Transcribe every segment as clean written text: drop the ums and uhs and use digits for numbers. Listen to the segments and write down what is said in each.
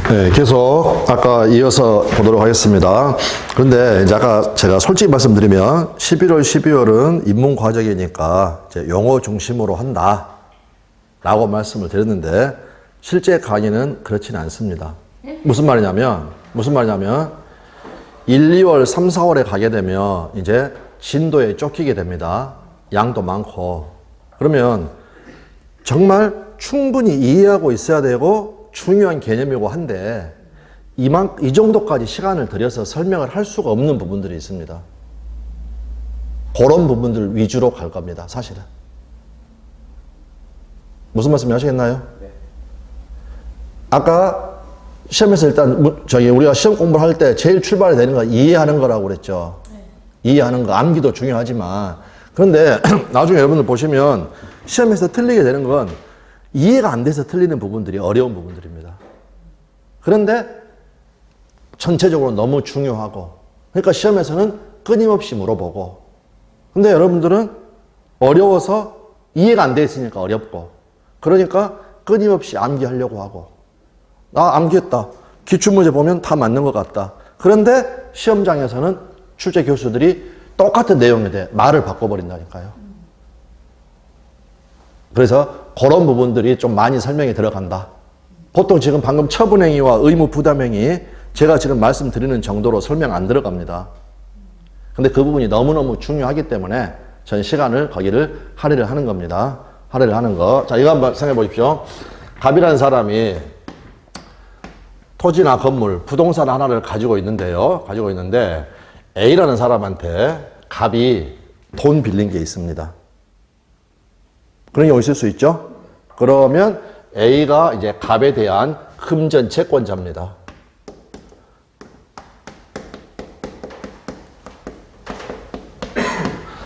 네, 계속 아까 이어서 보도록 하겠습니다. 그런데 이제 아까 제가 솔직히 말씀드리면 11월, 12월은 입문 과정이니까 이제 용어 중심으로 한다 라고 말씀을 드렸는데 실제 강의는 그렇지는 않습니다. 무슨 말이냐면 1, 2월, 3, 4월에 가게 되면 이제 진도에 쫓기게 됩니다. 양도 많고. 그러면 정말 충분히 이해하고 있어야 되고 중요한 개념이고 한데 이 정도까지 시간을 들여서 설명을 할 수가 없는 부분들이 있습니다. 그런 부분들 위주로 갈 겁니다. 사실은. 무슨 말씀 하시겠나요? 네. 아까 시험에서 일단 우리가 시험 공부를 할 때 제일 출발이 되는 건 이해하는 거라고 그랬죠. 네. 이해하는 거, 암기도 중요하지만 그런데 나중에 여러분들 보시면 시험에서 틀리게 되는 건 이해가 안 돼서 틀리는 부분들이 어려운 부분들입니다. 그런데 전체적으로 너무 중요하고 그러니까 시험에서는 끊임없이 물어보고 근데 여러분들은 어려워서 이해가 안 돼 있으니까 어렵고 그러니까 끊임없이 암기하려고 하고 나 암기했다. 기출문제 보면 다 맞는 것 같다. 그런데 시험장에서는 출제 교수들이 똑같은 내용에 대해 말을 바꿔버린다니까요. 그래서 그런 부분들이 좀 많이 설명이 들어간다. 보통 지금 방금 처분행위와 의무 부담행위 제가 지금 말씀드리는 정도로 설명 안 들어갑니다. 근데 그 부분이 너무너무 중요하기 때문에 전 시간을 거기를 할애를 하는 겁니다. 할애를 하는 거. 자, 이거 한번 생각해 보십시오. 갑이라는 사람이 토지나 건물, 부동산 하나를 가지고 있는데 A라는 사람한테 갑이 돈 빌린 게 있습니다. 그런 경우 있을 수 있죠? 그러면 A가 이제 갑에 대한 금전 채권자입니다.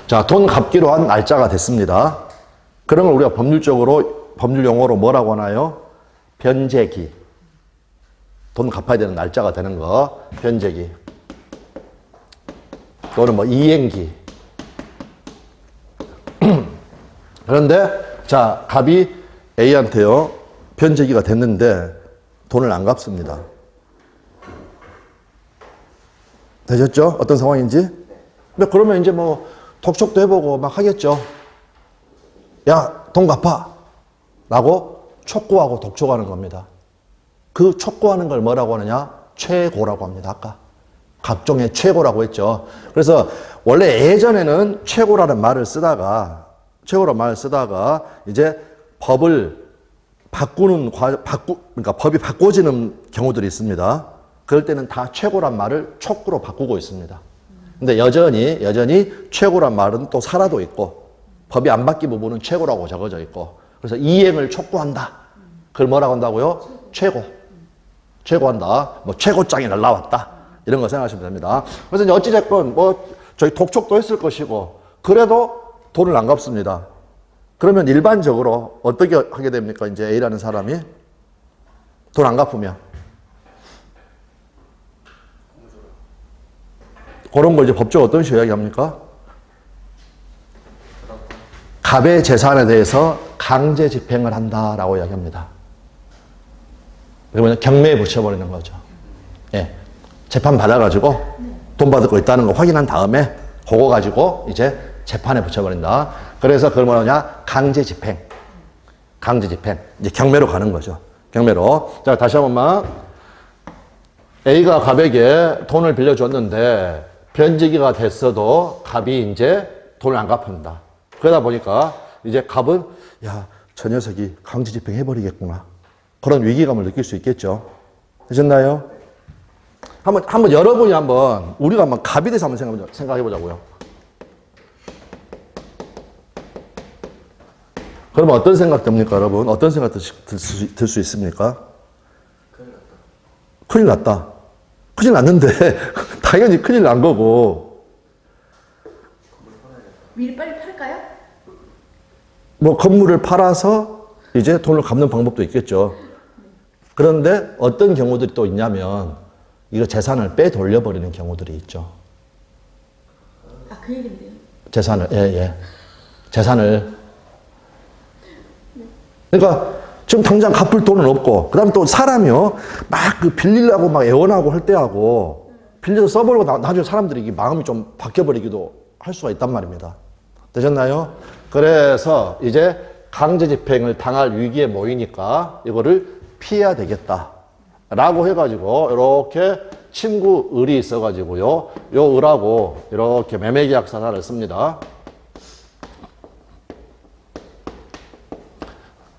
자, 돈 갚기로 한 날짜가 됐습니다. 그런 걸 우리가 법률 용어로 뭐라고 하나요? 변제기. 돈 갚아야 되는 날짜가 되는 거. 변제기. 또는 뭐 이행기. 그런데 자, 갑이 A한테요. 변제기가 됐는데 돈을 안 갚습니다. 되셨죠? 어떤 상황인지? 근데 그러면 이제 뭐 독촉도 해보고 막 하겠죠. 야, 돈 갚아! 라고 촉구하고 독촉하는 겁니다. 그 촉구하는 걸 뭐라고 하느냐? 최고라고 합니다. 아까. 각종의 최고라고 했죠. 그래서 원래 예전에는 최고라는 말을 쓰다가 이제 법을 그러니까 법이 바꿔지는 경우들이 있습니다. 그럴 때는 다 최고란 말을 촉구로 바꾸고 있습니다. 근데 여전히 최고란 말은 또 살아도 있고 법이 안 바뀐 부분은 최고라고 적어져 있고 그래서 이행을 촉구한다. 그걸 뭐라고 한다고요? 최고한다. 뭐 최고장이 날라왔다. 이런 거 생각하시면 됩니다. 그래서 이제 어찌됐건 뭐 저희 독촉도 했을 것이고 그래도 돈을 안 갚습니다. 그러면 일반적으로 어떻게 하게 됩니까? 이제 A라는 사람이 돈 안 갚으면 그런 걸 이제 법적으로 어떤 식으로 이야기합니까? 갑의 재산에 대해서 강제 집행을 한다라고 이야기합니다. 그러면 경매에 붙여버리는 거죠. 예. 재판 받아가지고 돈 받을 거 있다는 거 확인한 다음에 그거 가지고 이제 재판에 붙여버린다. 그래서 그걸 뭐냐? 강제 집행. 이제 경매로 가는 거죠. 경매로. 자, 다시 한 번만. A가 갑에게 돈을 빌려줬는데 변제기가 됐어도 갑이 이제 돈을 안 갚는다. 그러다 보니까 이제 갑은 야, 저 녀석이 강제 집행해버리겠구나. 그런 위기감을 느낄 수 있겠죠. 되셨나요? 한번 여러분이 우리가 한번 갑에 대해서 한번 생각해 보자고요. 그러면 어떤 생각 듭니까, 여러분? 어떤 생각 들 수 있습니까? 큰일 났다. 큰일 났는데, 당연히 큰일 난 거고. 미리 빨리 팔까요? 뭐, 건물을 팔아서 이제 돈을 갚는 방법도 있겠죠. 그런데 어떤 경우들이 또 있냐면, 이거 재산을 빼돌려버리는 경우들이 있죠. 아, 그 얘긴데요. 재산을. 그러니까 지금 당장 갚을 돈은 없고, 그 다음에 또 사람이요, 막 그 빌리려고 막 애원하고 할 때하고, 빌려서 써버리고 나중에 사람들이 이게 마음이 좀 바뀌어버리기도 할 수가 있단 말입니다. 되셨나요? 그래서 이제 강제 집행을 당할 위기에 모이니까 이거를 피해야 되겠다. 라고 해가지고, 이렇게 친구 을이 있어가지고요, 요 을하고 이렇게 매매계약서 하나를 씁니다.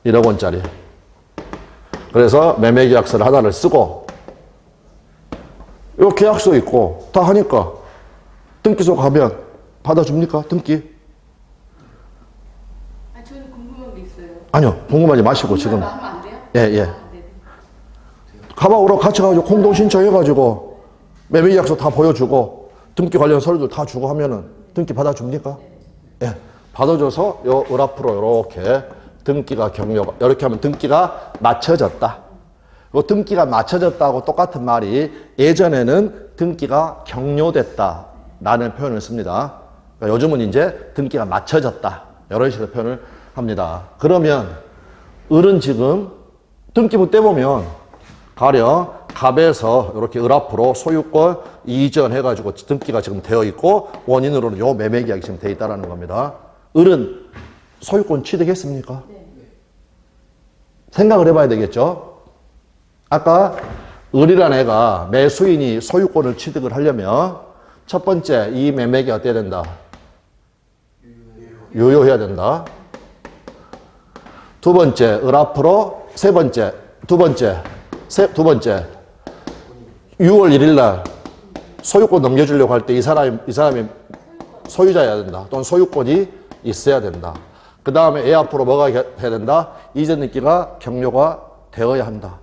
1억 원짜리. 그래서 매매계약서를 하나를 쓰고, 요 계약서 있고, 다 하니까, 등기소 가면 받아줍니까? 등기? 아, 저는 궁금한 게 있어요. 아니요, 궁금하지 마시고, 지금. 하면 안 돼요? 예, 예. 아, 네네. 가방으로 같이 가가지고 공동 신청해가지고, 매매계약서 다 보여주고, 등기 관련 서류들 다 주고 하면은 등기 받아줍니까? 예. 받아줘서 요 을 앞으로 이렇게 등기가 격려가, 이렇게 하면 등기가 맞춰졌다. 요 등기가 맞춰졌다고 똑같은 말이 예전에는 등기가 격려됐다 라는 표현을 씁니다. 그러니까 요즘은 이제 등기가 맞춰졌다. 이런 식으로 표현을 합니다. 그러면 을은 지금 등기부 떼보면 가령 갑에서 이렇게 을 앞으로 소유권 이전해가지고 등기가 지금 되어 있고 원인으로는 요 매매계약이 지금 되어 있다는 겁니다. 을은 소유권 취득했습니까? 네. 생각을 해봐야 되겠죠. 아까 을이란 애가 매수인이 소유권을 취득을 하려면 첫 번째 이 매매가 어때야 된다? 유효해야 된다. 두 번째 을 앞으로 세 번째 두 번째 6월 1일 날 소유권 넘겨주려고 할 때 이 사람이 소유자여야 된다. 또는 소유권이 있어야 된다. 그 다음에 애 앞으로 뭐가 해야 된다? 이전 등기가 격려가 되어야 한다.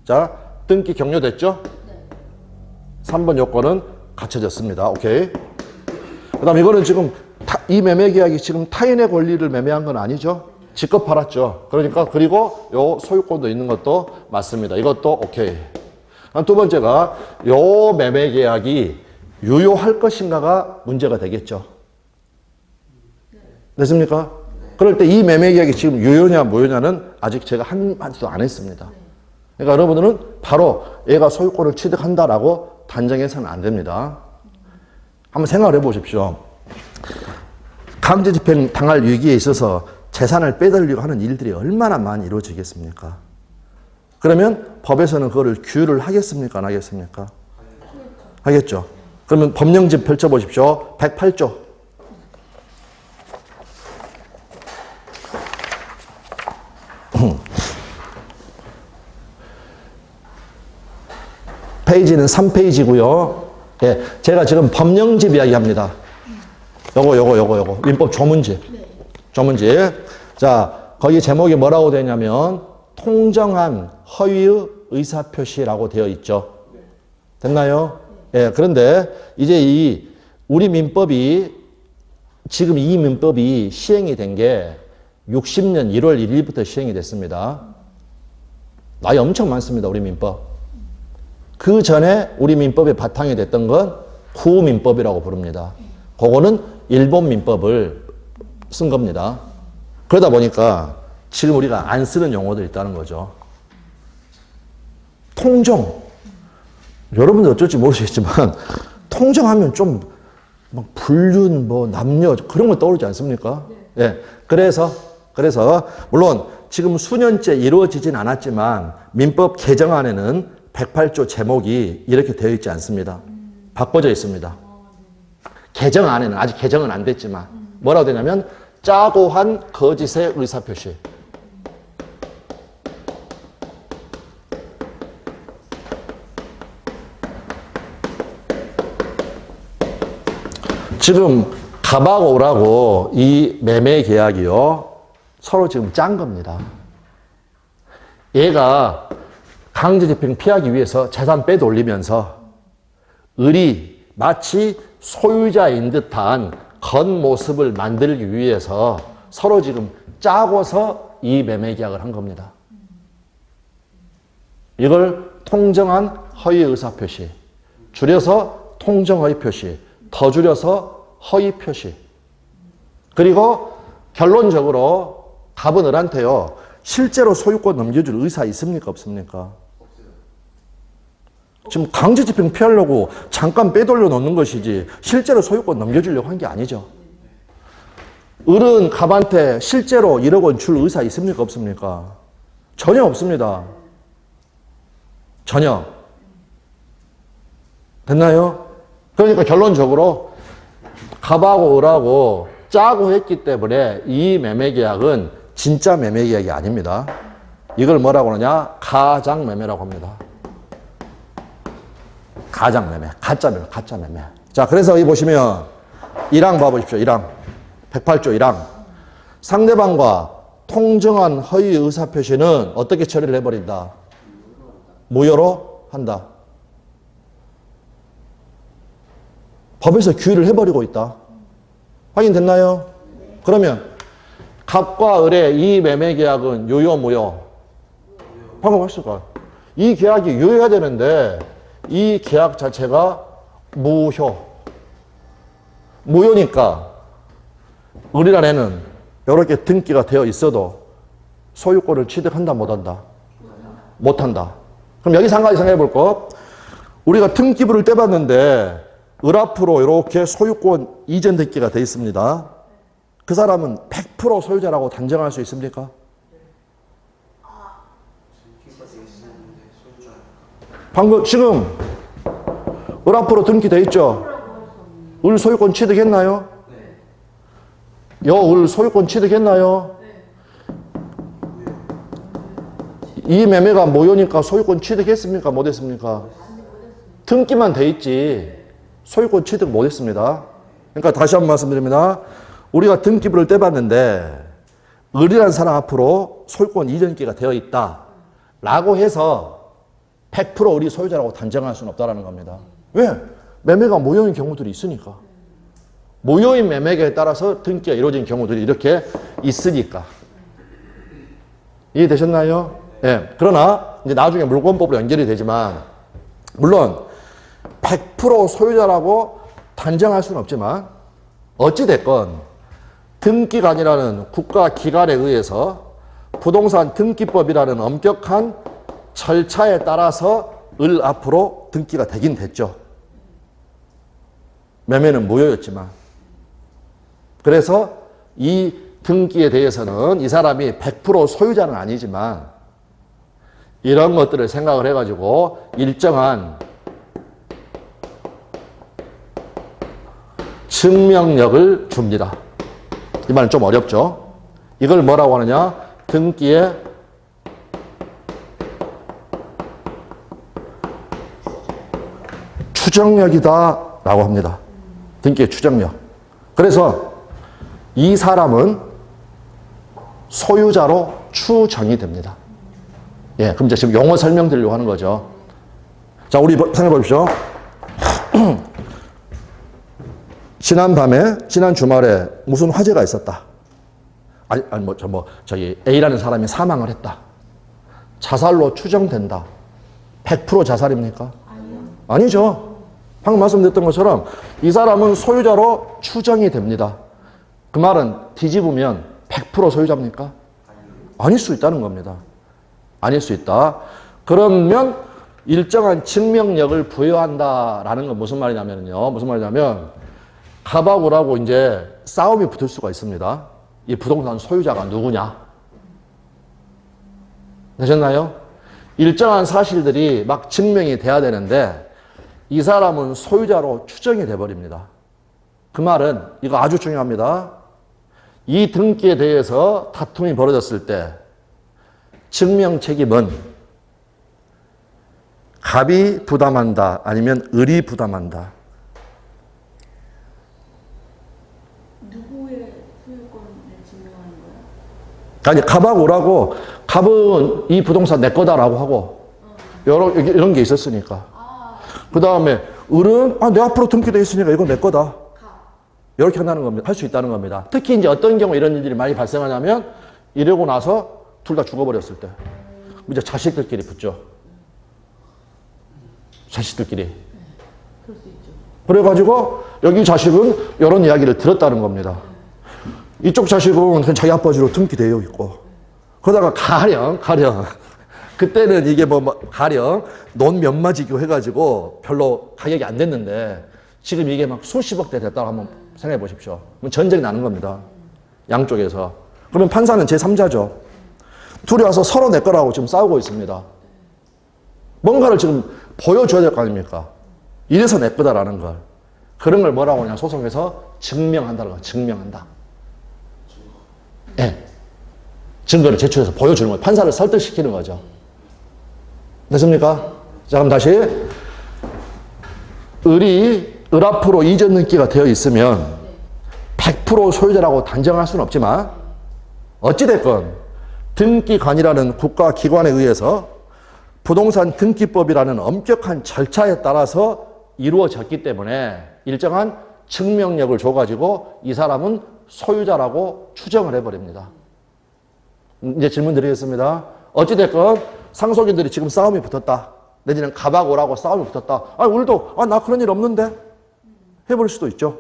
자, 등기 격려됐죠? 3번 요건은 갖춰졌습니다. 오케이. 그 다음 이거는 지금 이 매매 계약이 지금 타인의 권리를 매매한 건 아니죠? 직접 팔았죠. 그러니까 그리고 요 소유권도 있는 것도 맞습니다. 이것도 오케이. 두 번째가 요 매매 계약이 유효할 것인가가 문제가 되겠죠. 됐습니까? 그럴 때 이 매매 계약이 지금 유효냐 무효냐는 아직 제가 한마디도 안 했습니다. 그러니까 여러분들은 바로 얘가 소유권을 취득한다라고 단정해서는 안 됩니다. 한번 생각을 해보십시오. 강제 집행 당할 위기에 있어서 재산을 빼돌리고 하는 일들이 얼마나 많이 이루어지겠습니까? 그러면 법에서는 그거를 규율을 하겠습니까? 안 하겠습니까? 하겠죠. 그러면 법령집 펼쳐보십시오. 108조. 페이지는 3페이지고요. 예, 제가 지금 법령집 이야기합니다. 요거 민법 조문집. 조문집. 자, 거기 제목이 뭐라고 되냐면 통정한 허위의 의사표시라고 되어 있죠. 됐나요? 예, 그런데 이제 우리 민법이 지금 이 민법이 시행이 된 게 60년 1월 1일부터 시행이 됐습니다. 나이 엄청 많습니다, 우리 민법. 그 전에 우리 민법의 바탕이 됐던 건 구민법이라고 부릅니다. 그거는 일본 민법을 쓴 겁니다. 그러다 보니까 지금 우리가 안 쓰는 용어들이 있다는 거죠. 통정. 여러분들 어쩔지 모르시겠지만 통정하면 좀 막 불륜, 뭐 남녀 그런 거 떠오르지 않습니까? 예. 그래서 물론 지금 수년째 이루어지진 않았지만 민법 개정안에는 108조 제목이 이렇게 되어 있지 않습니다. 바꿔져 있습니다. 개정안에는 아직 개정은 안 됐지만 뭐라고 되냐면 짜고 한 거짓의 의사표시. 지금 갑하고 을하고 이 매매 계약이요 서로 지금 짠 겁니다. 얘가 강제집행 피하기 위해서 재산 빼돌리면서 을이 마치 소유자인 듯한 겉모습을 만들기 위해서 서로 지금 짜고서 이 매매 계약을 한 겁니다. 이걸 통정한 허위 의사표시, 줄여서 통정허위 표시, 더 줄여서 허위 표시. 그리고 결론적으로 갑은 을한테요, 실제로 소유권 넘겨줄 의사 있습니까? 없습니까? 지금 강제집행 피하려고 잠깐 빼돌려 놓는 것이지 실제로 소유권 넘겨주려고 한 게 아니죠. 을은 갑한테 실제로 1억 원 줄 의사 있습니까? 없습니까? 전혀 없습니다. 전혀. 됐나요? 그러니까 결론적으로 갑하고 을하고 짜고 했기 때문에 이 매매계약은 진짜 매매계약이 아닙니다. 이걸 뭐라고 하느냐? 가장매매라고 합니다. 가장매매, 가짜매매, 가짜매매. 자, 그래서 여기 보시면 1항 봐보십시오. 1항. 108조 1항. 상대방과 통정한 허위 의사표시는 어떻게 처리를 해버린다? 무효로 한다. 법에서 규율을 해버리고 있다. 확인됐나요? 그러면 갑과 을의 이 매매계약은 유효, 무효? 방금 했을까? 이 계약이 유효해야 되는데 이 계약 자체가 무효. 무효니까 을이란 애는 이렇게 등기가 되어 있어도 소유권을 취득한다, 못한다? 못한다. 그럼 여기서 한 가지 생각해 볼 거. 우리가 등기부를 떼봤는데 을 앞으로 이렇게 소유권 이전 등기가 되어 있습니다. 그 사람은 100% 소유자라고 단정할 수 있습니까? 방금 지금 을 앞으로 등기되어 있죠? 을 소유권 취득했나요? 을 소유권 취득했나요? 이 매매가 무효니까 소유권 취득했습니까? 못했습니까? 등기만 돼 있지 소유권 취득 못했습니다. 그러니까 다시 한번 말씀드립니다. 우리가 등기부를 떼봤는데 을이라는 사람 앞으로 소유권 이전기가 되어 있다 라고 해서 100% 을이 소유자라고 단정할 수는 없다는 겁니다. 왜? 매매가 무효인 경우들이 있으니까. 무효인 매매계에 따라서 등기가 이루어진 경우들이 이렇게 있으니까. 이해되셨나요? 예. 그러나 이제 나중에 물권법으로 연결이 되지만 물론 100% 소유자라고 단정할 수는 없지만 어찌됐건 등기관이라는 국가기관에 의해서 부동산 등기법이라는 엄격한 절차에 따라서 을 앞으로 등기가 되긴 됐죠. 매매는 무효였지만. 그래서 이 등기에 대해서는 이 사람이 100% 소유자는 아니지만 이런 것들을 생각을 해가지고 일정한 증명력을 줍니다. 이 말은 좀 어렵죠. 이걸 뭐라고 하느냐? 등기의 추정력이다 라고 합니다. 등기의 추정력. 그래서 이 사람은 소유자로 추정이 됩니다. 예, 그럼 이제 지금 용어 설명드리려고 하는 거죠. 자, 우리 생각해 보십시오. 지난 주말에 무슨 화재가 있었다. 저기 A라는 사람이 사망을 했다. 자살로 추정된다. 100% 자살입니까? 아니죠. 방금 말씀드렸던 것처럼 이 사람은 소유자로 추정이 됩니다. 그 말은 뒤집으면 100% 소유자입니까? 아닐 수 있다는 겁니다. 아닐 수 있다. 그러면 일정한 증명력을 부여한다라는 건 무슨 말이냐면요. 무슨 말이냐면 갑하고라고 이제 싸움이 붙을 수가 있습니다. 이 부동산 소유자가 누구냐? 되셨나요? 일정한 사실들이 막 증명이 돼야 되는데 이 사람은 소유자로 추정이 돼버립니다. 그 말은 이거 아주 중요합니다. 이 등기에 대해서 다툼이 벌어졌을 때 증명 책임은 갑이 부담한다 아니면 을이 부담한다. 누구의 소유권을 증명하는 거야? 아니 갑하고 을하고 갑은 이 부동산 내 거다라고 하고 이런 게 있었으니까. 그 다음에 을은 내 앞으로 등기되어 있으니까 이건 내 거다. 이렇게 한다는 겁니다. 할 수 있다는 겁니다. 특히 이제 어떤 경우 이런 일들이 많이 발생하냐면 이러고 나서 둘 다 죽어버렸을 때 이제 자식들끼리 붙죠. 자식들끼리. 그럴 수 있죠. 그래가지고 여기 자식은 이런 이야기를 들었다는 겁니다. 이쪽 자식은 그냥 자기 아버지로 등기되어 있고 그러다가 가령 그때는 이게 가령 논 몇마지교 해가지고 별로 가격이 안 됐는데 지금 이게 막 수십억 대 됐다고 한번 생각해 보십시오. 그럼 전쟁이 나는 겁니다. 양쪽에서. 그러면 판사는 제3자죠. 둘이 와서 서로 내 거라고 지금 싸우고 있습니다. 뭔가를 지금 보여줘야 될 거 아닙니까? 이래서 내 거다라는 걸. 그런 걸 뭐라고 하냐, 소송에서 증명한다는 거, 증명한다. 예. 네. 증거를 제출해서 보여주는 거예요. 판사를 설득시키는 거죠. 됐습니까? 자, 그럼 다시. 을 앞으로 이전 등기가 되어 있으면 100% 소유자라고 단정할 수는 없지만 어찌됐건 등기관이라는 국가기관에 의해서 부동산 등기법이라는 엄격한 절차에 따라서 이루어졌기 때문에 일정한 증명력을 줘가지고 이 사람은 소유자라고 추정을 해버립니다. 이제 질문 드리겠습니다. 어찌됐건 상속인들이 지금 싸움이 붙었다. 내지는 가박오라고 싸움이 붙었다. 우리도 나 그런 일 없는데 해버릴 수도 있죠.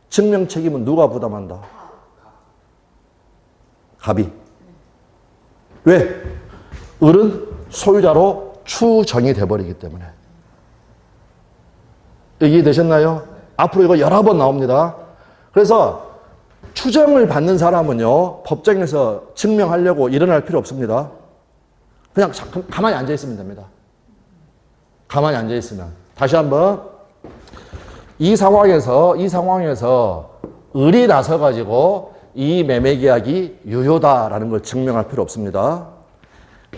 증명 책임은 누가 부담한다? 갑이. 왜? 을은 소유자로 추정이 돼버리기 때문에. 이해되셨나요? 앞으로 이거 여러 번 나옵니다. 그래서 추정을 받는 사람은요, 법정에서 증명하려고 일어날 필요 없습니다. 그냥 가만히 앉아 있으면 됩니다. 가만히 앉아 있으면. 다시 한번. 이 상황에서 을이 나서가지고 이 매매 계약이 유효다라는 걸 증명할 필요 없습니다.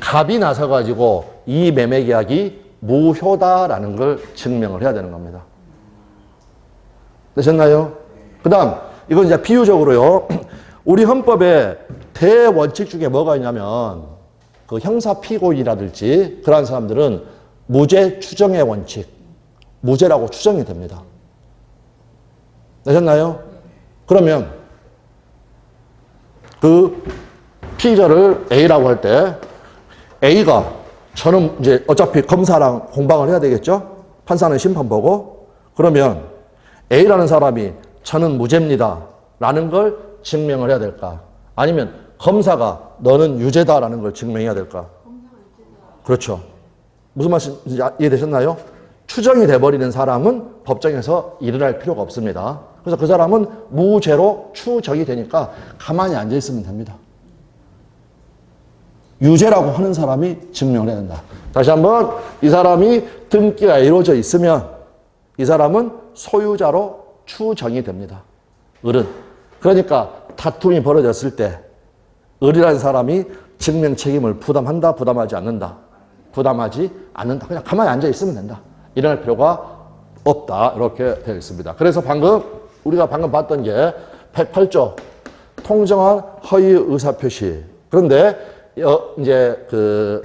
갑이 나서가지고 이 매매 계약이 무효다라는 걸 증명을 해야 되는 겁니다. 되셨나요? 그 다음, 이건 이제 비유적으로요. 우리 헌법에 대원칙 중에 뭐가 있냐면, 그 형사 피고인이라든지 그러한 사람들은 무죄 추정의 원칙, 무죄라고 추정이 됩니다. 되셨나요? 그러면 그 피의자를 A라고 할 때 A가 저는 이제 어차피 검사랑 공방을 해야 되겠죠? 판사는 심판 보고. 그러면 A라는 사람이 저는 무죄입니다 라는 걸 증명을 해야 될까? 아니면 검사가 너는 유죄다라는 걸 증명해야 될까? 그렇죠. 무슨 말씀인지 이해되셨나요? 추정이 돼버리는 사람은 법정에서 일어날 필요가 없습니다. 그래서 그 사람은 무죄로 추정이 되니까 가만히 앉아 있으면 됩니다. 유죄라고 하는 사람이 증명을 해야 된다. 다시 한번, 이 사람이 등기가 이루어져 있으면 이 사람은 소유자로 추정이 됩니다. 을은. 그러니까 다툼이 벌어졌을 때 을이라는 사람이 증명 책임을 부담한다, 부담하지 않는다. 부담하지 않는다. 그냥 가만히 앉아 있으면 된다. 일어날 필요가 없다. 이렇게 되어 있습니다. 그래서 우리가 방금 봤던 게 108조 통정한 허위 의사표시. 그런데 이제 그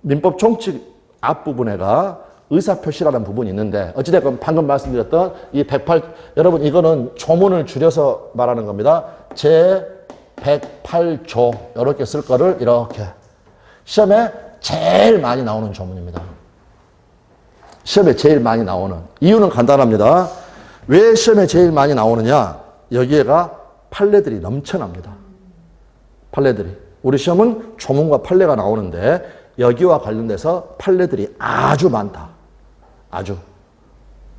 민법 총칙 앞부분에가 의사표시라는 부분이 있는데 어찌됐건 방금 말씀드렸던 이 108, 여러분 이거는 조문을 줄여서 말하는 겁니다. 제 108조 이렇게 쓸 거를 이렇게 시험에 제일 많이 나오는 조문입니다. 시험에 제일 많이 나오는 이유는 간단합니다. 왜 시험에 제일 많이 나오느냐? 여기에가 판례들이 넘쳐납니다. 판례들이. 우리 시험은 조문과 판례가 나오는데 여기와 관련돼서 판례들이 아주 많다. 아주.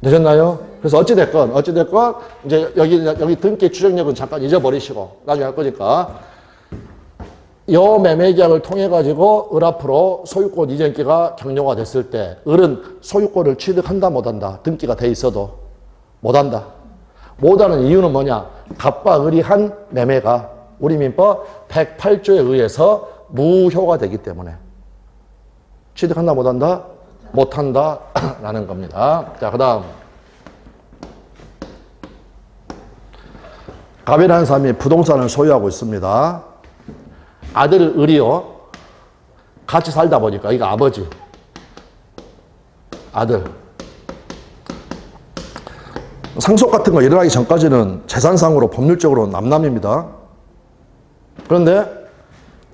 되셨나요? 그래서 어찌됐건 이제 여기 등기 추정력은 잠깐 잊어버리시고 나중에 할 거니까 요 매매 계약을 통해 가지고 을 앞으로 소유권 이전기가 격려가 됐을 때 을은 소유권을 취득한다 못한다. 등기가 돼 있어도 못한다. 못하는 이유는 뭐냐? 갑과 을이 한 매매가 우리 민법 108조에 의해서 무효가 되기 때문에 취득한다 못한다? 못한다 라는 겁니다. 자, 그 다음 갑이라는 사람이 부동산을 소유하고 있습니다. 아들 을이요. 같이 살다 보니까 이거 아버지 아들 상속 같은 거 일어나기 전까지는 재산상으로 법률적으로 남남입니다. 그런데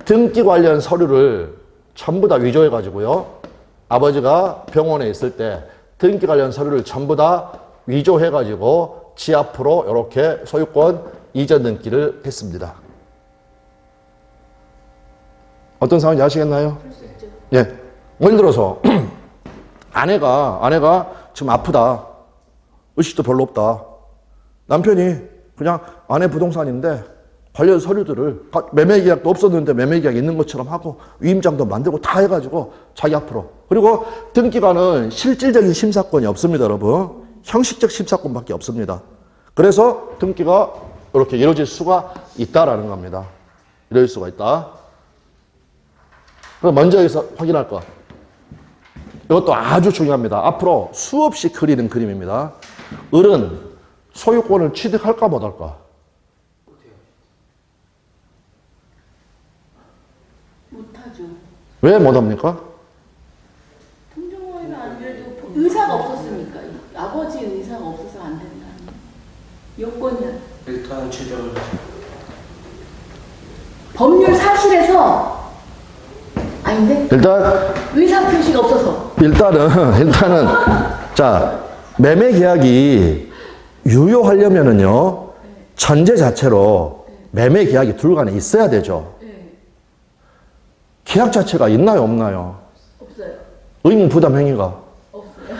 등기 관련 서류를 전부 다 위조해 가지고요. 아버지가 병원에 있을 때 등기 관련 서류를 전부 다 위조해 가지고 지 앞으로 이렇게 소유권 이전 등기를 했습니다. 어떤 상황인지 아시겠나요? 그럴 수 있죠. 예. 예를 들어서 아내가 지금 아프다. 의식도 별로 없다. 남편이 그냥 아내 부동산인데 관련 서류들을 매매 계약도 없었는데 매매 계약 있는 것처럼 하고 위임장도 만들고 다 해가지고 자기 앞으로. 그리고 등기관은 실질적인 심사권이 없습니다, 여러분. 형식적 심사권밖에 없습니다. 그래서 등기가 이렇게 이루어질 수가 있다라는 겁니다. 이루어질 수가 있다. 그럼 먼저 여기서 확인할 거. 이것도 아주 중요합니다. 앞으로 수없이 그리는 그림입니다. 을은 소유권을 취득할까 못할까? 못하죠. 왜 못합니까? 통정호의가 안 돼도 의사가 없었으니까. 아버지 의사가 없어서 안 된다. 요건이야. 일단 최종 법률 사실에서 아닌데? 일단 의사 표시가 없어서. 일단은 자, 매매 계약이 유효하려면은요, 전제 자체로 매매 계약이 둘 간에 있어야 되죠. 네. 계약 자체가 있나요, 없나요? 없어요. 의무 부담 행위가. 없어요.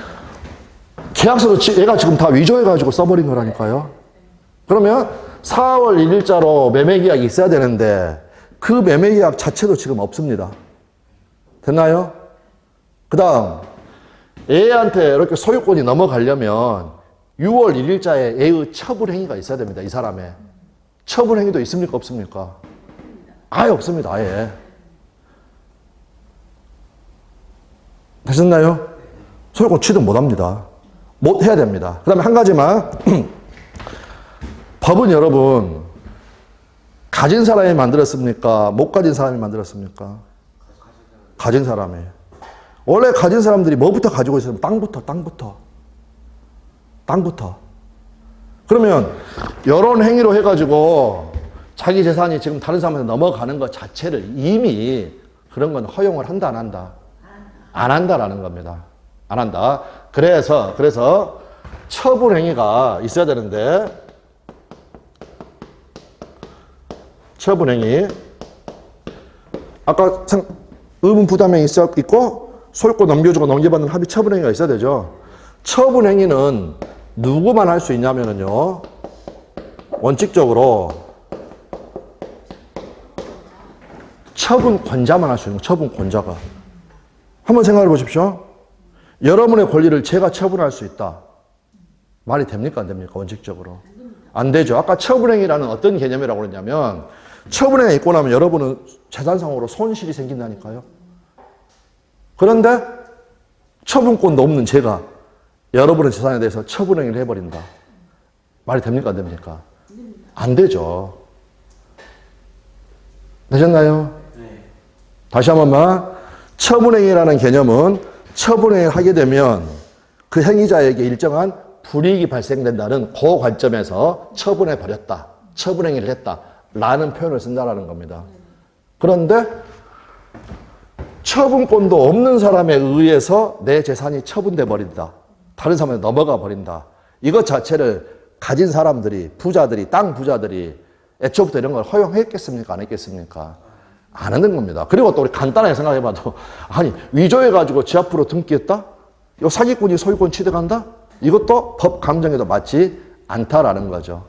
계약서도 얘가 지금 다 위조해가지고 써버린 거라니까요. 그러면 4월 1일자로 매매 계약이 있어야 되는데 그 매매 계약 자체도 지금 없습니다. 됐나요? 그 다음, 애한테 이렇게 소유권이 넘어가려면 6월 1일자에 애의 처분 행위가 있어야 됩니다. 이 사람의. 처분 행위도 있습니까? 없습니까? 아예 없습니다. 아예. 되셨나요? 소유권 취득 못 합니다. 못 해야 됩니다. 그 다음에 한 가지만. 법은 여러분, 가진 사람이 만들었습니까? 못 가진 사람이 만들었습니까? 가진 사람이. 원래 가진 사람들이 뭐부터 가지고 있어요? 땅부터. 그러면 이런 행위로 해가지고 자기 재산이 지금 다른 사람한테 넘어가는 것 자체를 이미 그런 건 허용을 한다, 안 한다? 안 한다라는 겁니다. 안 한다. 그래서 처분 행위가 있어야 되는데 처분 행위. 아까 의무 부담 행위 있고 소유권 넘겨주고 넘겨받는 합의 처분 행위가 있어야 되죠. 처분 행위는 누구만 할 수 있냐면요. 원칙적으로 처분권자만 할 수 있는 거예요. 처분권자가. 한번 생각해 보십시오. 여러분의 권리를 제가 처분할 수 있다. 말이 됩니까? 안 됩니까? 원칙적으로. 안 되죠. 아까 처분행위라는 어떤 개념이라고 그랬냐면 처분행위 있고 나면 여러분은 재산상으로 손실이 생긴다니까요. 그런데 처분권도 없는 제가 여러분의 재산에 대해서 처분행위를 해버린다. 말이 됩니까? 안 됩니까? 안 되죠. 되셨나요? 네. 다시 한 번만. 처분행위라는 개념은 처분행위를 하게 되면 그 행위자에게 일정한 불이익이 발생된다는 그 관점에서 처분해버렸다. 처분행위를 했다. 라는 표현을 쓴다라는 겁니다. 그런데 처분권도 없는 사람에 의해서 내 재산이 처분돼 버린다. 다른 사람한테 넘어가 버린다. 이것 자체를 가진 사람들이, 부자들이, 땅 부자들이 애초부터 이런 걸 허용했겠습니까? 안 했겠습니까? 안 하는 겁니다. 그리고 또 우리 간단하게 생각해봐도, 아니, 위조해가지고 지 앞으로 등기했다? 이 사기꾼이 소유권 취득한다? 이것도 법 감정에도 맞지 않다라는 거죠.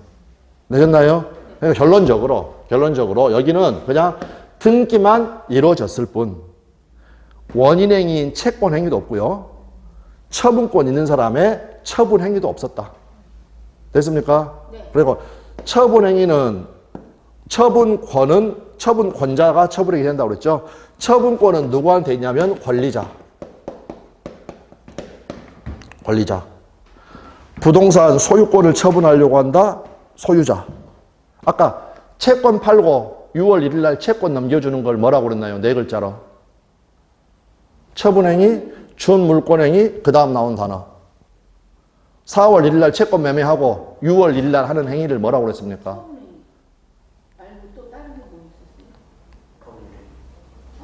되셨나요? 그러니까 결론적으로 여기는 그냥 등기만 이루어졌을 뿐, 원인행위인 채권행위도 없고요. 처분권 있는 사람의 처분행위도 없었다. 됐습니까? 네. 그리고 처분권자가 처분하게 된다고 그랬죠. 처분권은 누구한테 있냐면 권리자. 부동산 소유권을 처분하려고 한다. 소유자. 아까 채권 팔고 6월 1일 날 채권 넘겨주는 걸 뭐라고 그랬나요? 네 글자로. 처분행위, 준물권행위, 그 다음 나온 단어. 4월 1일 날 채권 매매하고 6월 1일 날 하는 행위를 뭐라고 그랬습니까? 말고 또 다른 게 뭐 있었어요?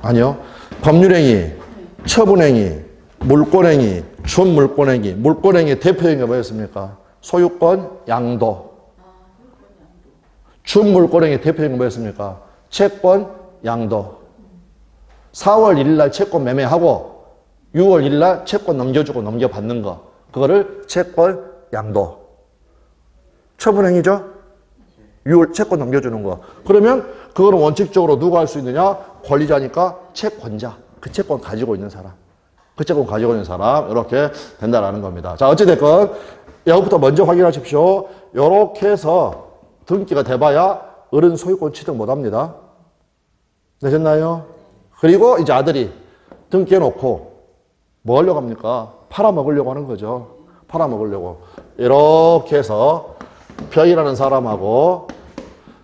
아니요. 법률행위, 처분행위, 물권행위, 준물권행위. 물권행위 대표행위가 뭐였습니까? 소유권 양도. 준물권행위 대표행위가 뭐였습니까? 채권 양도. 4월 1일 날 채권 매매하고 6월 1일 날 채권 넘겨주고 넘겨받는 거. 그거를 채권 양도. 처분행위죠? 6월 채권 넘겨주는 거. 그러면 그거는 원칙적으로 누가 할 수 있느냐? 권리자니까 채권자. 그 채권 가지고 있는 사람. 그 채권 가지고 있는 사람. 이렇게 된다라는 겁니다. 자, 어찌됐건 이것부터 먼저 확인하십시오. 이렇게 해서 등기가 돼봐야 어른 소유권 취득 못합니다. 되셨나요? 그리고 이제 아들이 등기해놓고 뭐 하려고 합니까? 팔아먹으려고 하는 거죠. 팔아먹으려고. 이렇게 해서 벽이라는 사람하고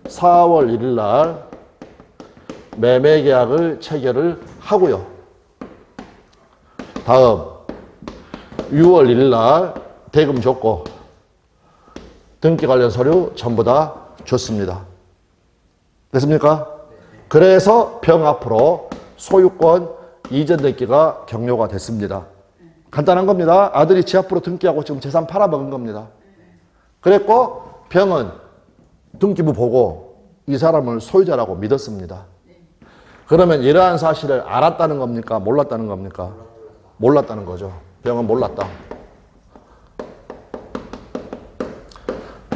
4월 1일 날 매매계약을 체결을 하고요. 다음 6월 1일 날 대금 줬고 등기 관련 서류 전부 다 줬습니다. 됐습니까? 그래서 병 앞으로 소유권 이전 등기가 격려가 됐습니다. 간단한 겁니다. 아들이 지 앞으로 등기하고 지금 재산 팔아먹은 겁니다. 그랬고 병은 등기부 보고 이 사람을 소유자라고 믿었습니다. 그러면 이러한 사실을 알았다는 겁니까? 몰랐다는 겁니까? 몰랐다는 거죠. 병은 몰랐다.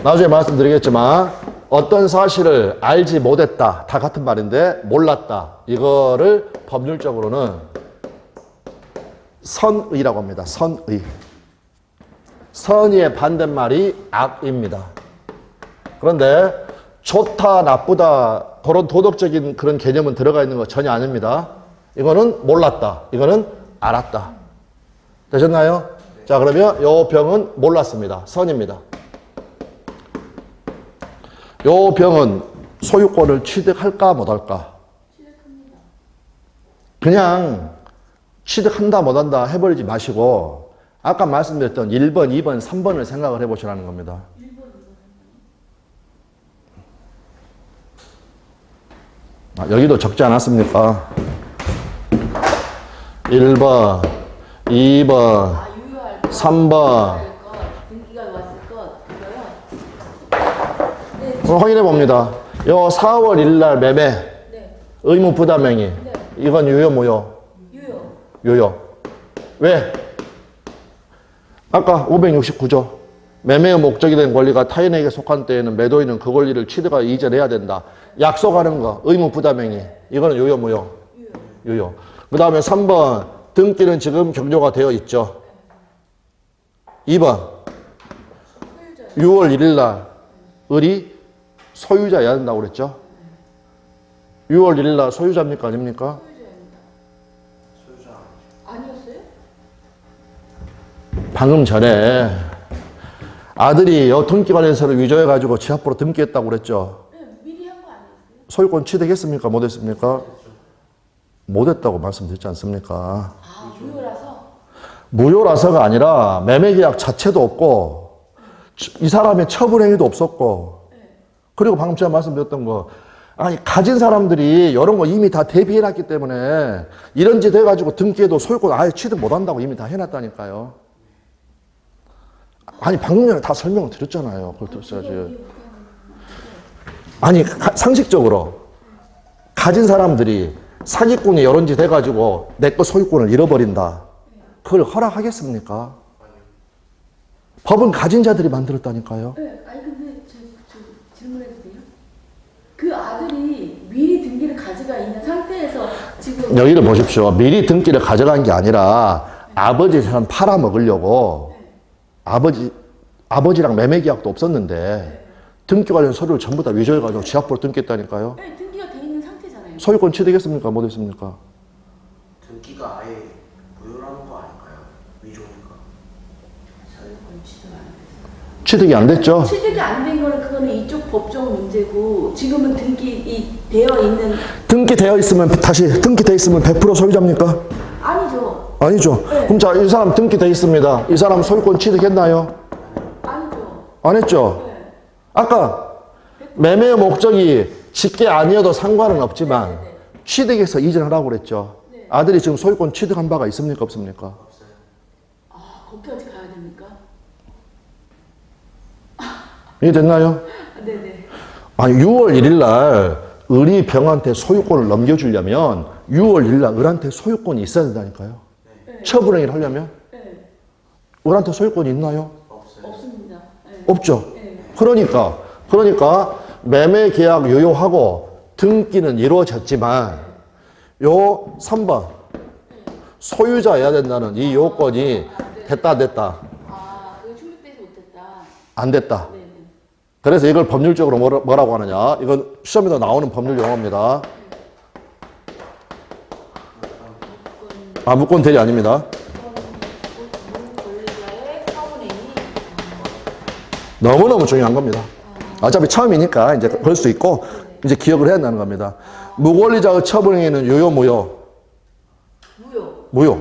나중에 말씀드리겠지만 어떤 사실을 알지 못했다. 다 같은 말인데 몰랐다. 이거를 법률적으로는 선의라고 합니다. 선의. 선의의 반대말이 악입니다. 그런데 좋다, 나쁘다 그런 도덕적인 그런 개념은 들어가 있는 거 전혀 아닙니다. 이거는 몰랐다. 이거는 알았다. 되셨나요? 자, 그러면 요 병은 몰랐습니다. 선입니다. 요 병은 소유권을 취득할까 못할까? 취득합니다. 그냥 취득한다 못한다 해버리지 마시고 아까 말씀드렸던 1번, 2번, 3번을 생각을 해보시라는 겁니다. 1번, 2번, 3번. 여기도 적지 않았습니까? 1번, 2번, 유효할 것, 3번. 등기가 왔을 것, 그거요? 네. 확인해 봅니다. 요 4월 1일 날 매매, 네. 의무 부담행위. 네. 이건 유효, 무효? 유효. 유효. 왜? 아까 569조. 매매의 목적이 된 권리가 타인에게 속한 때에는 매도인은 그 권리를 취득하여 이전해야 된다. 약속하는 거, 의무 부담행위. 이거는 유효, 무효? 유효. 그 다음에 3번, 등기는 지금 격려가 되어 있죠. 2번, 6월 1일 날 을이 소유자여야 된다고 그랬죠. 6월 1일 날 소유자입니까? 아닙니까? 아니었어요? 방금 전에 아들이 요 등기 관련서를 위조해가지고 지 앞으로 등기했다고 그랬죠. 네, 미리 한 거 아니었어요? 소유권 취득했습니까? 못했습니까? 못했다고 말씀드렸지 않습니까? 아, 무효라서? 무효라서가 아니라 매매계약 자체도 없고 이 사람의 처분행위도 없었고 그리고 방금 제가 말씀드렸던 거 아니 가진 사람들이 이런 거 이미 다 대비해놨기 때문에 이런 짓 해가지고 등기해도 소유권 아예 취득 못한다고 이미 다 해놨다니까요. 아니 방금 전에 다 설명을 드렸잖아요. 아니 상식적으로 가진 사람들이 사기꾼이 이런 짓 해가지고 내 거 소유권을 잃어버린다. 그걸 허락하겠습니까? 법은 가진 자들이 만들었다니까요. 네, 아니 근데 저 질문해도 돼요? 그 아들이 미리 등기를 가져가 있는 상태에서 지금 여기를 보십시오. 미리 등기를 가져간 게 아니라 아버지 재산 팔아먹으려고 아버지랑 매매 계약도 없었는데 등기 관련 서류를 전부 다 위조해가지고 지 앞으로 등기했다니까요. 네, 등기가 돼 있는 상태잖아요. 소유권 취득했습니까? 못했습니까? 등기가 아예 무효라는 거 아닐까요? 위조니까. 소유권 취득 안 됐어요. 취득이 안 됐죠? 취득이 안 된 거는 그거는 이쪽 법적 문제고 지금은 등기 되어 있는 등기되어 있으면 다시 등기되어 있으면 100% 소유자입니까? 아니죠. 아니죠. 네. 그럼 자, 이 사람 등기되어 있습니다. 이 사람 소유권 취득했나요? 아니죠. 안 했죠? 네. 아까 매매의 목적이 직계 아니어도 상관은 없지만 취득해서 이전하라고 그랬죠. 네. 아들이 지금 소유권 취득한 바가 있습니까? 없습니까? 아, 거기까지 가야 됩니까? 이해됐나요? 네네. 아니 6월 1일 날 을이 병한테 소유권을 넘겨주려면 6월 1일 날 을한테 소유권이 있어야 된다니까요. 네. 처분행위를 하려면 네. 을한테 소유권이 있나요? 없어요. 없습니다. 네. 없죠. 네. 그러니까 매매 계약 유효하고 등기는 이루어졌지만 요 3번 소유자여야 된다는 이 요건이 됐다 안 됐다? 아, 그거 충족되지 못했다. 안 됐다. 네. 네. 그래서 이걸 법률적으로 뭐라고 하느냐? 이건 시험에도 나오는 법률 용어입니다. 무권 대리 아닙니다. 권리자의 처분행위. 너무너무 중요한 겁니다. 어차피 처음이니까 이제 그럴 수 있고 이제 기억을 해야 한다는 겁니다. 무권리자의 처분행위는 유효, 무효? 무효. 무효.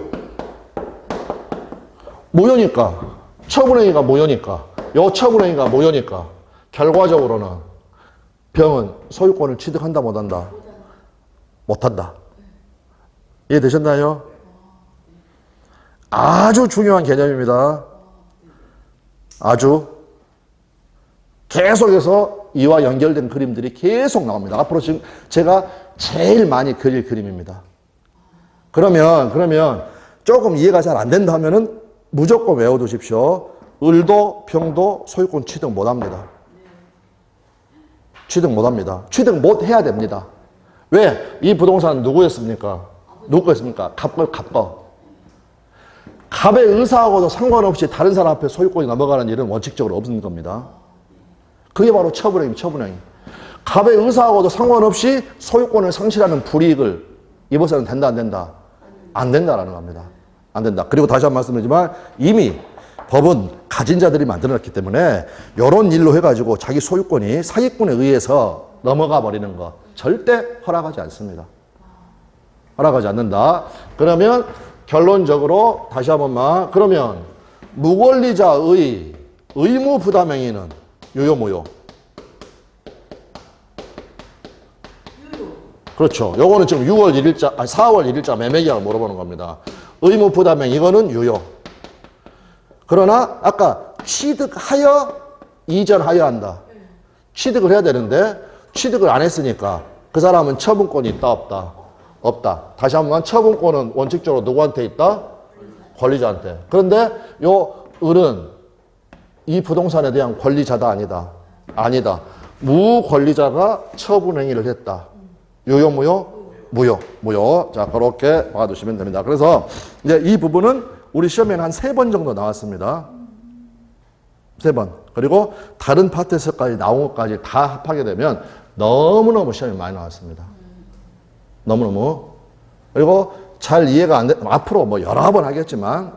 무효니까. 처분행위가 무효니까. 요 처분행위가 무효니까. 결과적으로는 병은 소유권을 취득한다, 못한다? 못한다. 이해되셨나요? 아주 중요한 개념입니다. 아주. 계속해서 이와 연결된 그림들이 계속 나옵니다. 앞으로 지금 제가 제일 많이 그릴 그림입니다. 그러면 조금 이해가 잘 안 된다 하면은 무조건 외워두십시오. 을도 병도 소유권 취득 못합니다. 취득 못합니다. 취득 못해야 됩니다. 왜? 이 부동산은 누구였습니까? 누구였습니까? 갑거. 갑의 의사하고도 상관없이 다른 사람 앞에 소유권이 넘어가는 일은 원칙적으로 없는 겁니다. 그게 바로 처분행위. 갑의 의사하고도 상관없이 소유권을 상실하는 불이익을 입어서는 된다, 안 된다? 안 된다라는 겁니다. 안 된다. 그리고 다시 한 번 말씀드리지만 이미 법은 가진 자들이 만들어놨기 때문에 이런 일로 해가지고 자기 소유권이 사기꾼에 의해서 넘어가 버리는 거 절대 허락하지 않습니다. 허락하지 않는다. 그러면 결론적으로 다시 한 번만 그러면 무권리자의 의무 부담행위는 유효, 무효? 그렇죠. 요거는 지금 4월 1일자 매매계약을 물어보는 겁니다. 의무 부담행위 이거는 유효. 그러나 아까 취득하여 이전하여 한다. 취득을 해야 되는데 취득을 안 했으니까 그 사람은 처분권이 있다, 없다? 없다. 다시 한번 처분권은 원칙적으로 누구한테 있다? 권리자한테. 그런데 요 을은 이 부동산에 대한 권리자다, 아니다? 아니다. 무권리자가 처분행위를 했다. 유효, 무효? 무효. 자, 그렇게 봐두시면 됩니다. 그래서 이제 이 부분은 우리 시험에는 한 3번 정도 나왔습니다. 3번. 그리고 다른 파트에서까지 나온 것까지 다 합하게 되면 너무너무 시험이 많이 나왔습니다. 너무너무. 그리고 잘 이해가 안 돼. 앞으로 뭐 여러 번 하겠지만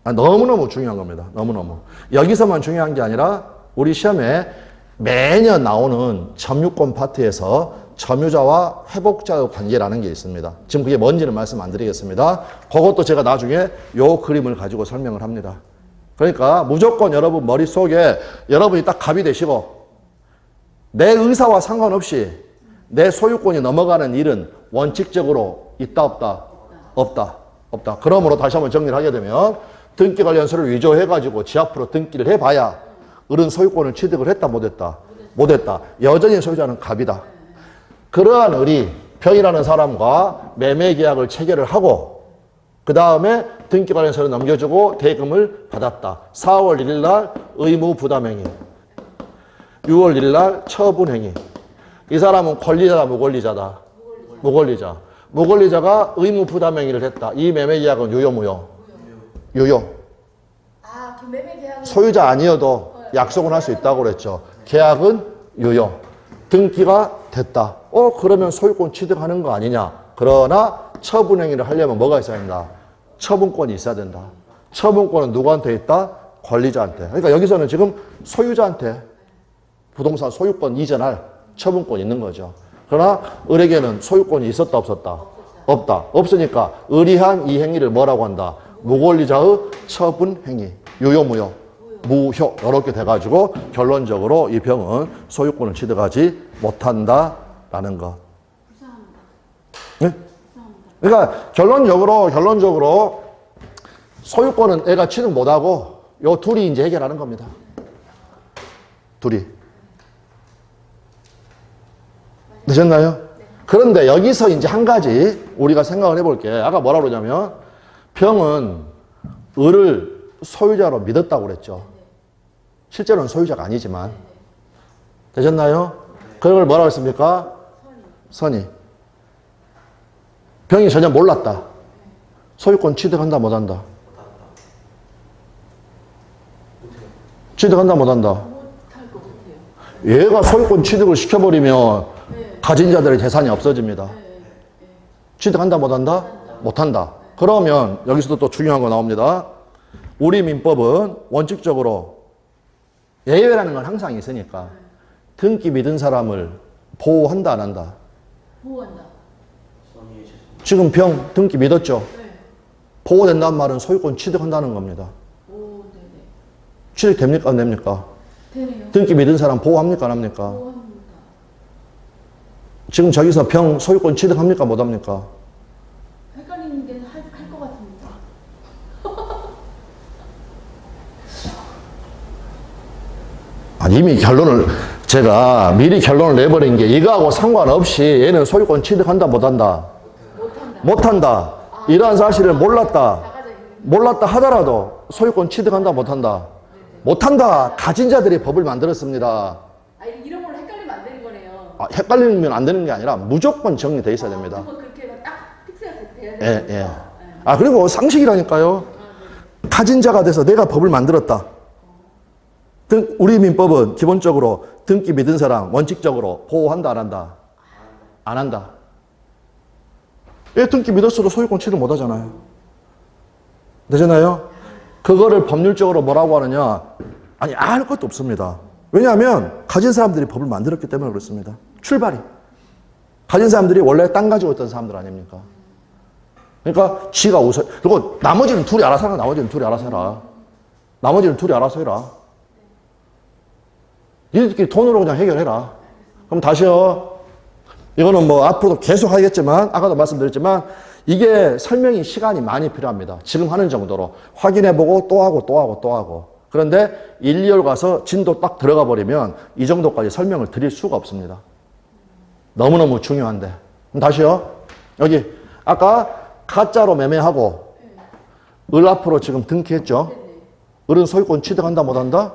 너무너무 중요한 겁니다. 너무너무. 여기서만 중요한 게 아니라 우리 시험에 매년 나오는 점유권 파트에서 점유자와 회복자의 관계라는 게 있습니다. 지금 그게 뭔지는 말씀 안 드리겠습니다. 그것도 제가 나중에 요 그림을 가지고 설명을 합니다. 그러니까 무조건 여러분 머릿속에 여러분이 딱 갑이 되시고 내 의사와 상관없이 내 소유권이 넘어가는 일은 원칙적으로 있다, 없다? 없다. 그러므로 다시 한번 정리를 하게 되면 등기 관련서를 위조해가지고 지 앞으로 등기를 해봐야 을은 소유권을 취득을 했다, 못했다. 여전히 소유자는 갑이다. 그러한 을이 병이라는 사람과 매매 계약을 체결을 하고 그 다음에 등기 관련서를 넘겨주고 대금을 받았다. 4월 1일 날 의무 부담행위, 6월 1일 날 처분행위. 이 사람은 권리자다, 무권리자다? 무권리자가 의무 부담행위를 했다. 이 매매 계약은 유효, 무효? 유효. 아, 그 매매 계약은 소유자 아니어도 약속은 할 수 있다고 그랬죠. 계약은 유효. 등기가 됐다. 그러면 소유권 취득하는 거 아니냐. 그러나 처분행위를 하려면 뭐가 있어야 된다? 처분권이 있어야 된다. 처분권은 누구한테 있다? 권리자한테. 그러니까 여기서는 지금 소유자한테 부동산 소유권 이전할 처분권이 있는 거죠. 그러나 을에게는 소유권이 있었다, 없었다? 없다. 없으니까 의리한 이 행위를 뭐라고 한다? 무권리자의 처분행위. 유효, 무효? 무효. 이렇게 돼가지고 결론적으로 이 병은 소유권을 취득하지 못한다라는 것. 네? 그러니까 결론적으로 소유권은 애가 취득 못하고 요 둘이 이제 해결하는 겁니다. 둘이. 되셨나요? 그런데 여기서 이제 한 가지 우리가 생각을 해볼게. 아까 뭐라 그러냐면 병은 을을 소유자로 믿었다고 그랬죠. 실제로는 소유자가 아니지만. 되셨나요? 그걸 뭐라고 했습니까? 선의. 병이 전혀 몰랐다. 소유권 취득한다 못한다? 취득한다 못한다? 못할 것 같아요. 얘가 소유권 취득을 시켜버리면 가진 자들의 재산이 없어집니다. 취득한다 못한다? 못한다. 그러면 여기서도 또 중요한 거 나옵니다. 우리 민법은 원칙적으로 예외라는 건 항상 있으니까 등기 믿은 사람을 보호한다 안 한다? 보호한다. 지금 병 등기 믿었죠? 네. 보호된다는 말은 소유권 취득한다는 겁니다. 오, 네네. 취득됩니까 안 됩니까? 되네요. 등기 믿은 사람 보호합니까 안 합니까? 보호합니다. 지금 저기서 병 소유권 취득합니까 못 합니까? 헷갈리는 데는 할 것 같습니다. 이미 결론을 제가 미리 결론을 내버린 게 이거하고 상관없이 얘는 소유권 취득한다 못한다? 못한다. 못한다. 이러한 사실을 몰랐다. 나가져 있는. 몰랐다 하더라도 소유권 취득한다 못한다? 못한다. 가진 자들이 법을 만들었습니다. 아, 이런 걸로 헷갈리면 안 되는 거네요. 헷갈리면 안 되는 게 아니라 무조건 정리되어 있어야 됩니다. 무조건 그렇게 딱 픽스가 돼야 예, 돼요. 예. 그리고 상식이라니까요. 가진 자가 돼서 내가 법을 만들었다. 우리 민법은 기본적으로 등기 믿은 사람 원칙적으로 보호한다 안 한다? 안 한다. 왜 등기 믿었어도 소유권 취득 못 하잖아요. 되잖아요? 그거를 법률적으로 뭐라고 하느냐? 아니, 알 것도 없습니다. 왜냐하면 가진 사람들이 법을 만들었기 때문에 그렇습니다. 출발이. 가진 사람들이 원래 땅 가지고 있던 사람들 아닙니까? 그러니까 지가 우선, 그리고 나머지는 둘이 알아서 해라. 나머지는 둘이 알아서 해라. 나머지는 둘이 알아서 해라. 니들끼리 돈으로 그냥 해결해라. 그럼 다시요. 이거는 뭐 앞으로도 계속 하겠지만, 아까도 말씀드렸지만, 이게 설명이 시간이 많이 필요합니다. 지금 하는 정도로. 확인해보고 또 하고 또 하고 또 하고. 그런데 1, 2월 가서 진도 딱 들어가 버리면 이 정도까지 설명을 드릴 수가 없습니다. 너무너무 중요한데. 그럼 다시요. 여기, 아까 가짜로 매매하고, 을 앞으로 지금 등기했죠? 을은 소유권 취득한다 못한다?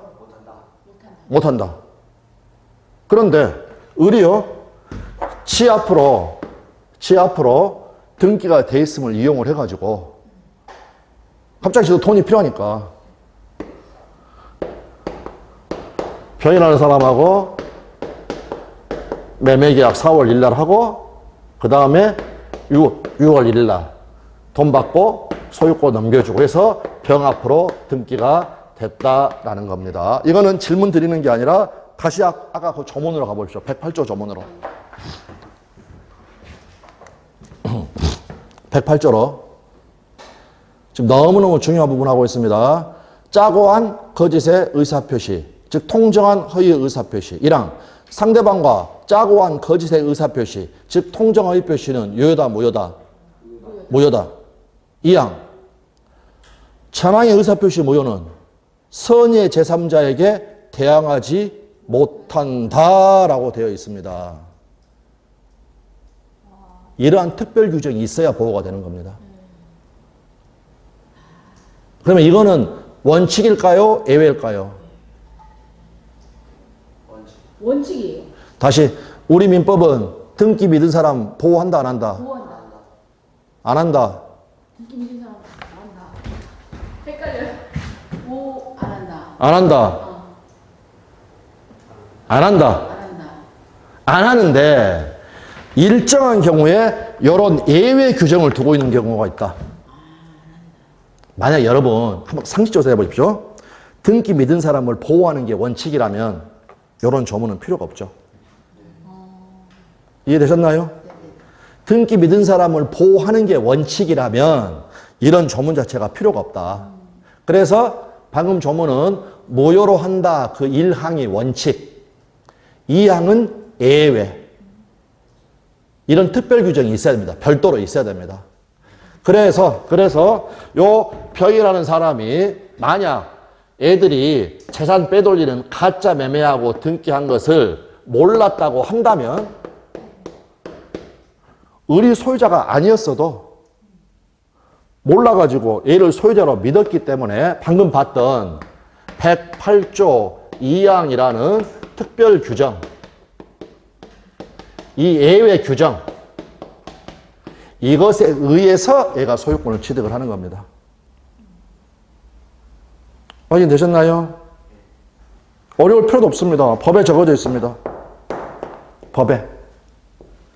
못한다. 그런데 을이요, 지 앞으로 등기가 돼 있음을 이용을 해가지고 갑자기 저도 돈이 필요하니까 병이라는 사람하고 매매계약 4월 1일 날 하고 그 다음에 6월 1일 날 돈 받고 소유권 넘겨주고 해서 병 앞으로 등기가 됐다라는 겁니다. 이거는 질문 드리는 게 아니라 다시 아까 그 조문으로 가보십시오. 108조 조문으로. 108조로. 지금 너무너무 중요한 부분 하고 있습니다. 짜고 한 거짓의 의사표시, 즉 통정한 허위의 의사표시. 1항 상대방과 짜고 한 거짓의 의사표시, 즉 통정 허위 표시는 유효다 무효다? 무효다. 2항 천황의 의사표시 무효는 선의의 제3자에게 대항하지 못한다라고 되어 있습니다. 이러한 특별 규정이 있어야 보호가 되는 겁니다. 그러면 이거는 원칙일까요? 예외일까요? 원칙이에요. 다시 우리 민법은 등기 믿은 사람 보호한다 안 한다? 보호한다. 안 한다. 등기 믿은 사람 안 한다. 헷갈려요. 보호 안 한다. 안 한다. 안 한다. 안 한다. 안 하는데 일정한 경우에 이런 예외 규정을 두고 있는 경우가 있다. 만약 여러분 한번 상식조사 해보십시오. 등기 믿은 사람을 보호하는 게 원칙이라면 이런 조문은 필요가 없죠. 이해되셨나요? 등기 믿은 사람을 보호하는 게 원칙이라면 이런 조문 자체가 필요가 없다. 그래서 방금 조문은 모요로 한다. 그 1항이 원칙. 2항은 예외. 이런 특별 규정이 있어야 됩니다. 별도로 있어야 됩니다. 그래서 요 병이라는 사람이 만약 애들이 재산 빼돌리는 가짜 매매하고 등기한 것을 몰랐다고 한다면 의리 소유자가 아니었어도 몰라가지고 얘를 소유자로 믿었기 때문에 방금 봤던 108조 2항이라는 특별 규정, 이 예외 규정, 이것에 의해서 얘가 소유권을 취득을 하는 겁니다. 확인되셨나요? 어려울 필요도 없습니다. 법에 적어져 있습니다. 법에.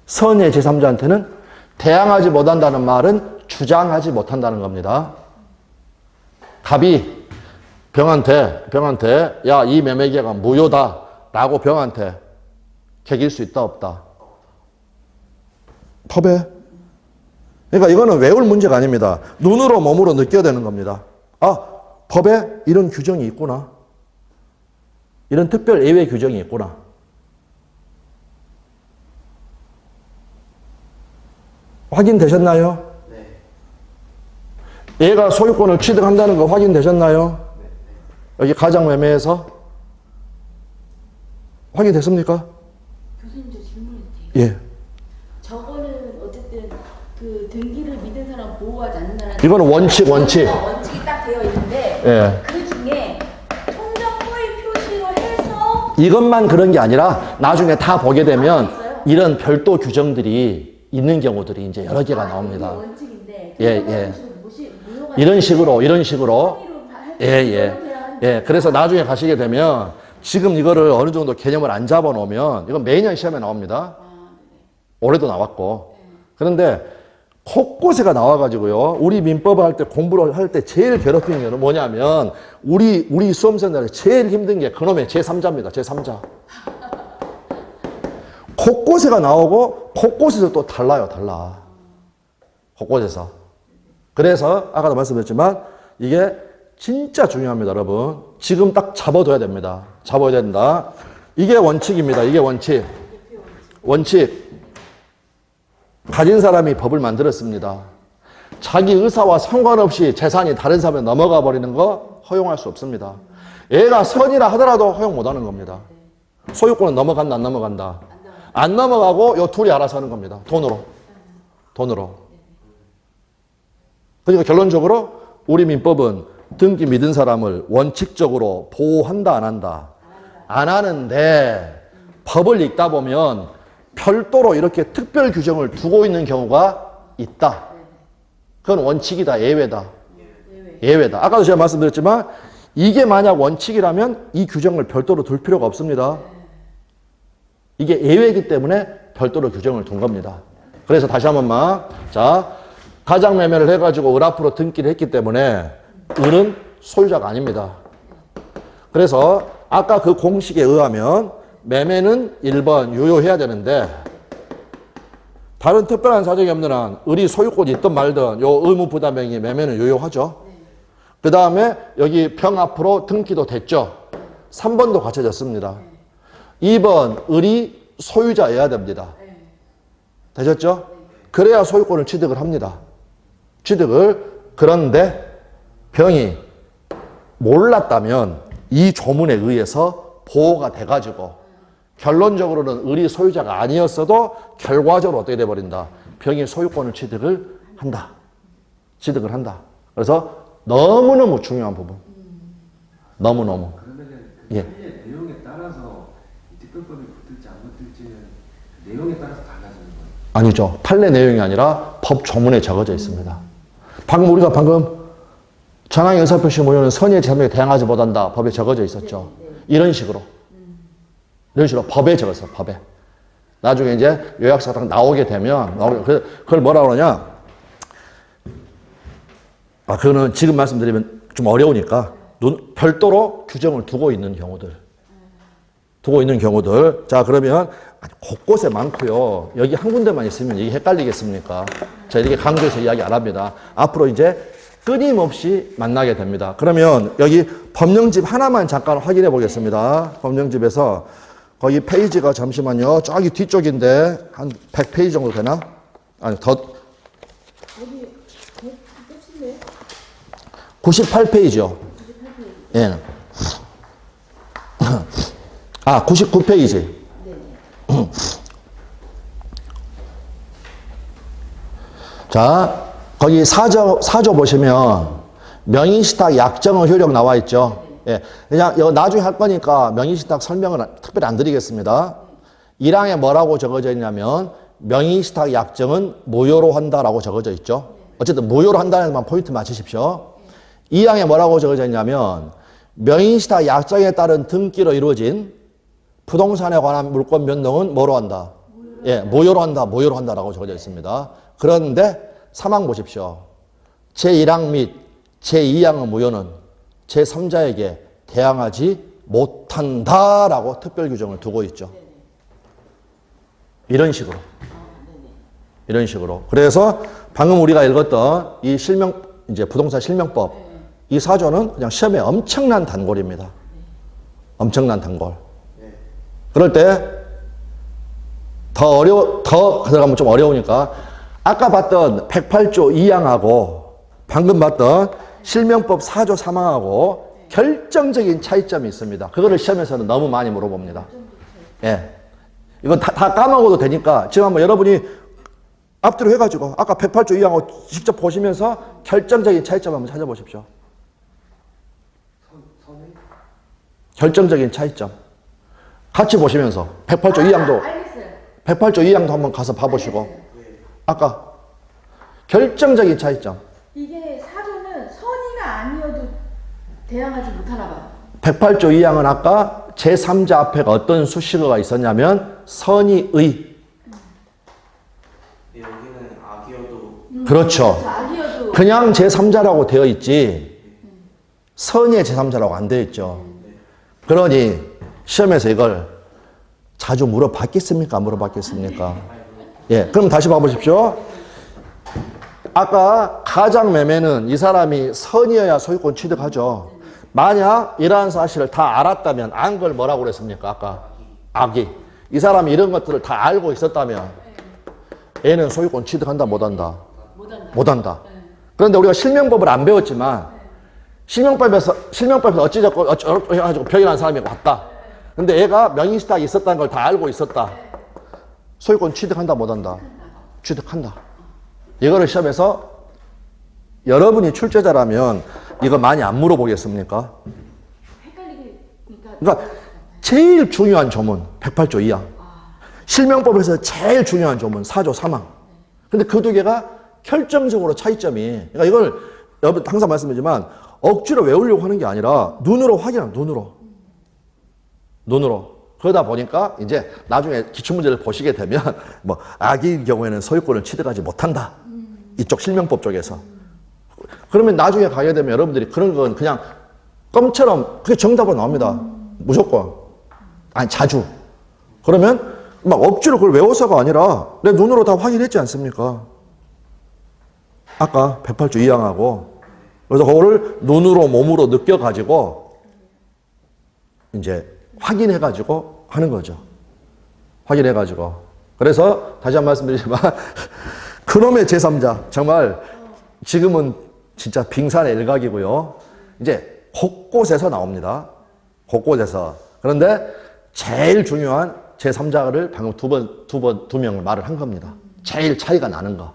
선의 제3자한테는 대항하지 못한다는 말은 주장하지 못한다는 겁니다. 갑이 병한테 야, 이 매매계약은 무효다 라고 병한테 개길 수 있다 없다? 법에. 그러니까 이거는 외울 문제가 아닙니다. 눈으로 몸으로 느껴야 되는 겁니다. 아, 법에 이런 규정이 있구나. 이런 특별 예외 규정이 있구나. 확인되셨나요? 네. 얘가 소유권을 취득한다는 거 확인되셨나요? 네. 여기 가장매매에서 확인됐습니까? 교수님 저 질문해도 돼요? 예. 저거는 어쨌든 그 등기를 믿은 사람 보호하지 않는다는 이거는 원칙이 딱 되어 있는데 예. 그 중에 통장 허위 표시를 해서 이것만 그런 게 아니라 나중에 다 보게 되면 있어요? 이런 별도 규정들이 있는 경우들이 이제 여러 개가 나옵니다. 이게 원칙인데 예. 이런 식으로 예. 그래서 나중에 가시게 되면 지금 이거를 어느 정도 개념을 안 잡아 놓으면 이건 매년 시험에 나옵니다. 올해도 나왔고. 그런데 곳곳에가 나와가지고요. 우리 민법을 할 때 공부를 할 때 제일 괴롭히는 게 뭐냐면 우리 수험생들이 제일 힘든 게 그놈의 제3자입니다. 제3자. 곳곳에가 나오고 곳곳에서 또 달라요. 달라. 곳곳에서. 그래서 아까도 말씀드렸지만 이게 진짜 중요합니다. 여러분. 지금 딱 잡아둬야 됩니다. 잡아야 된다. 이게 원칙입니다. 이게 원칙. 원칙. 가진 사람이 법을 만들었습니다. 자기 의사와 상관없이 재산이 다른 사람에 넘어가 버리는 거 허용할 수 없습니다. 얘가 선이라 하더라도 허용 못 하는 겁니다. 소유권은 넘어간다, 안 넘어간다? 안 넘어가고 요 둘이 알아서 하는 겁니다. 돈으로. 그러니까 결론적으로 우리 민법은 등기 믿은 사람을 원칙적으로 보호한다, 안 한다? 안 하는데 법을 읽다 보면 별도로 이렇게 특별 규정을 두고 있는 경우가 있다. 그건 원칙이다, 예외다. 예외다. 아까도 제가 말씀드렸지만 이게 만약 원칙이라면 이 규정을 별도로 둘 필요가 없습니다. 이게 예외이기 때문에 별도로 규정을 둔 겁니다. 그래서 다시 한 번만. 자, 가장매매를 해가지고 을 앞으로 등기를 했기 때문에 을은 소유자가 아닙니다. 그래서 아까 그 공식에 의하면 매매는 1번 유효해야 되는데 다른 특별한 사정이 없는 한 을이 소유권이 있든 말든 요 의무부담행위 매매는 유효하죠. 그 다음에 여기 병 앞으로 등기도 됐죠. 3번도 갖춰졌습니다. 2번 을이 소유자여야 됩니다. 되셨죠? 그래야 소유권을 취득을 합니다. 그런데 병이 몰랐다면 이 조문에 의해서 보호가 돼가지고 결론적으로는 을이 소유자가 아니었어도 결과적으로 어떻게 돼버린다? 병이 소유권을 취득을 한다. 그래서 너무너무 중요한 부분. 너무너무. 그러면은 그 예. 판례 내용에 따라서 특별법이 붙을지 안 붙을지는 그 내용에 따라서 달라지는 거예요? 아니죠. 판례 내용이 아니라 법 조문에 적어져 있습니다. 우리가 방금 전항의 의사표시 무효는 선의의 제3자에게 대항하지 못한다. 법에 적어져 있었죠. 이런 식으로 법에 적었어요. 법에. 나중에 이제 요약사가 딱 나오게 되면 그걸 뭐라 그러냐? 그거는 지금 말씀드리면 좀 어려우니까 별도로 규정을 두고 있는 경우들. 자, 그러면 곳곳에 많고요. 여기 한 군데만 있으면 이게 헷갈리겠습니까? 자, 이렇게 강조해서 이야기 안 합니다. 앞으로 이제 끊임없이 만나게 됩니다. 그러면 여기 법령집 하나만 잠깐 확인해 보겠습니다. 법령집에서 거기 페이지가 잠시만요. 저기 뒤쪽인데 한 100페이지 정도 되나? 아니, 더. 98페이지요. 예. 99페이지. 자, 거기 사조 보시면 명의신탁 약정의 효력 나와 있죠. 예. 그냥 이거 나중에 할 거니까 명의신탁 설명을 특별히 안 드리겠습니다. 1항에 뭐라고 적어져 있냐면 명의신탁 약정은 무효로 한다라고 적어져 있죠. 어쨌든 무효로 한다는 것만 포인트 맞추십시오. 2항에 뭐라고 적어져 있냐면 명의신탁 약정에 따른 등기로 이루어진 부동산에 관한 물권 변동은 뭐로 한다? 예, 무효로 한다, 무효로 한다라고 적어져 있습니다. 그런데 3항 보십시오. 제1항 및 제2항의 무효는 제3자에게 대항하지 못한다라고 특별 규정을 두고 있죠. 이런 식으로. 이런 식으로. 그래서 방금 우리가 읽었던 이 이제 부동산 실명법, 이 사조는 그냥 시험에 엄청난 단골입니다. 엄청난 단골. 그럴 때 더 들어가면 좀 어려우니까 아까 봤던 108조 2항하고 방금 봤던 실명법 4조 3항하고 결정적인 차이점이 있습니다. 그거를 시험에서는 너무 많이 물어봅니다. 예. 이건 다 까먹어도 되니까 지금 한번 여러분이 앞뒤로 해가지고 아까 108조 2항하고 직접 보시면서 결정적인 차이점 한번 찾아보십시오. 결정적인 차이점. 같이 보시면서 108조 2항도 알겠어요. 108조 2항도 한번 가서 봐보시고 아까 결정적인 차이점. 이게 사조는 선의가 아니어도 대항하지 못하나 봐요. 108조 2항은 아까 제3자 앞에 어떤 수식어가 있었냐면 선의의. 여기는 악이어도 그렇죠. 악이어도 그냥 제3자라고 되어 있지 선의의 제3자라고 안 되어 있죠. 그러니 시험에서 이걸 자주 물어봤겠습니까? 안 물어봤겠습니까? 예, 그럼 다시 봐보십시오. 아까 가장매매는 이 사람이 선이어야 소유권 취득하죠. 만약 이러한 사실을 다 알았다면 안 걸 뭐라고 그랬습니까? 아까 악이. 이 사람이 이런 것들을 다 알고 있었다면 얘는 소유권 취득한다 못한다? 못한다. 그런데 우리가 실명법을 안 배웠지만 실명법에서 어찌저찌 해가지고 병이라는 사람이 왔다. 근데 얘가 명의신탁이 있었다는 걸 다 알고 있었다. 소유권 취득한다 못한다? 취득한다. 이거를 시험에서 여러분이 출제자라면 이거 많이 안 물어보겠습니까? 그러니까 제일 중요한 조문 108조 2항. 실명법에서 제일 중요한 조문 4조 3항. 근데 그 두 개가 결정적으로 차이점이. 그러니까 이걸 여러분 항상 말씀드리지만 억지로 외우려고 하는 게 아니라 눈으로 확인하는 눈으로. 그러다 보니까 이제 나중에 기출문제를 보시게 되면 뭐 악의 경우에는 소유권을 취득하지 못한다. 이쪽 실명법 쪽에서. 그러면 나중에 가게 되면 여러분들이 그런 건 그냥 껌처럼 그게 정답으로 나옵니다. 무조건. 아니 자주. 그러면 막 억지로 그걸 외워서가 아니라 내 눈으로 다 확인했지 않습니까? 아까 108조 2항하고 그래서 그거를 눈으로 몸으로 느껴가지고 이제 확인해가지고 하는 거죠. 확인해가지고. 그래서 다시 한 번 말씀드리지만 그놈의 제3자 정말 지금은 진짜 빙산의 일각이고요. 이제 곳곳에서 나옵니다. 곳곳에서. 그런데 제일 중요한 제3자를 방금 두 명을 말을 한 겁니다. 제일 차이가 나는 거.